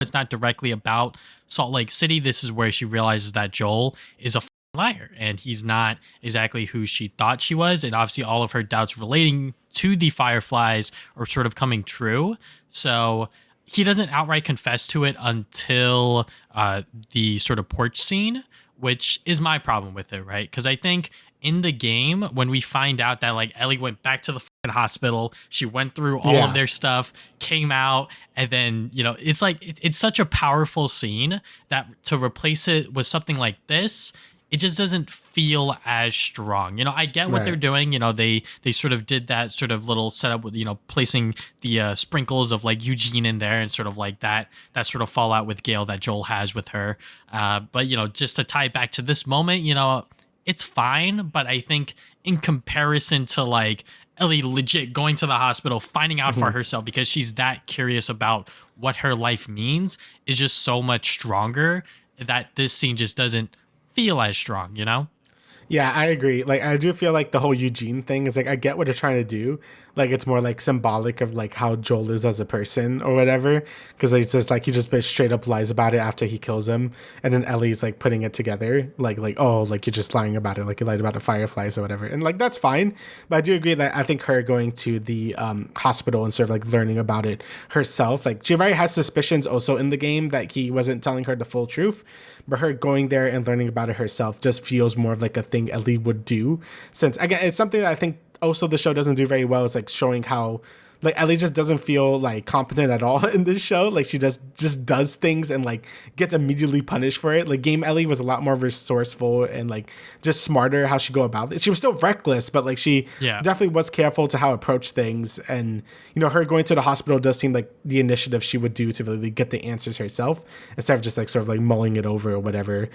it's not directly about Salt Lake City. This is where she realizes that Joel is a liar and he's not exactly who she thought she was. And obviously, all of her doubts relating to the Fireflies are sort of coming true. So he doesn't outright confess to it until the sort of porch scene, which is my problem with it, right? Because I think in the game, when we find out that like Ellie went back to the fucking hospital, she went through all of their stuff, came out, and then, it's like it's such a powerful scene that to replace it with something like this, it just doesn't feel as strong. I get what they're doing. They sort of did that sort of little setup with, placing the sprinkles of like Eugene in there and sort of like that sort of fallout with Gail that Joel has with her. But, just to tie it back to this moment, it's fine. But I think in comparison to like Ellie legit going to the hospital, finding out for herself because she's that curious about what her life means is just so much stronger that this scene just doesn't feel as strong. Yeah, I agree. Like, I do feel like the whole Eugene thing is like, I get what they're trying to do. Like, it's more like symbolic of like how Joel is as a person or whatever. Because it's just like he just straight up lies about it after he kills him, and then Ellie's like putting it together, like oh, like you're just lying about it, like you lied about the Fireflies or whatever, and like that's fine. But I do agree that I think her going to the hospital and sort of like learning about it herself, like she already has suspicions also in the game that he wasn't telling her the full truth, but her going there and learning about it herself just feels more of like a thing Ellie would do. Since again, it's something that I think also the show doesn't do very well. It's like showing how like Ellie just doesn't feel like competent at all in this show. Like she just does things and like gets immediately punished for it. Like game Ellie was a lot more resourceful and like just smarter how she go about it. She was still reckless, but like she definitely was careful to how approach things. And her going to the hospital does seem like the initiative she would do to really get the answers herself instead of just like sort of like mulling it over or whatever.